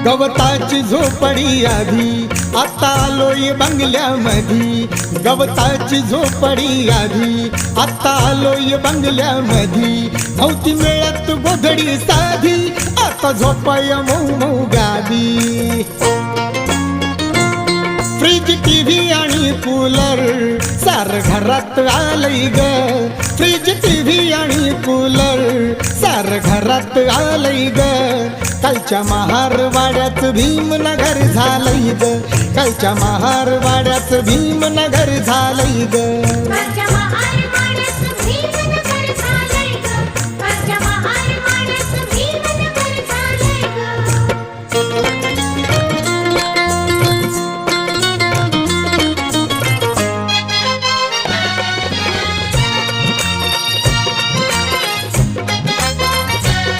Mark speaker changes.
Speaker 1: गवताची झोपडी आधी, आता आलोय बंगल्यामधी. गवताची झोपडी आधी, आता आलोय बंगल्यामधी. नव्हती मिळत गोधडी साधी, आता झोपाय मऊ मऊ गादी. फ्रीज, टीव्ही आणि कूलर सार घरात आलंय ग. फ्रीज, टीव्ही आणि कूलर सार घरात आलंय ग. कालच्या महारवाड्यात भीमनगर झालंय ग. कालच्या महारवाड्यात भीमनगर झालंय ग.
Speaker 2: कालच्या महारवाड्यात भीमनगर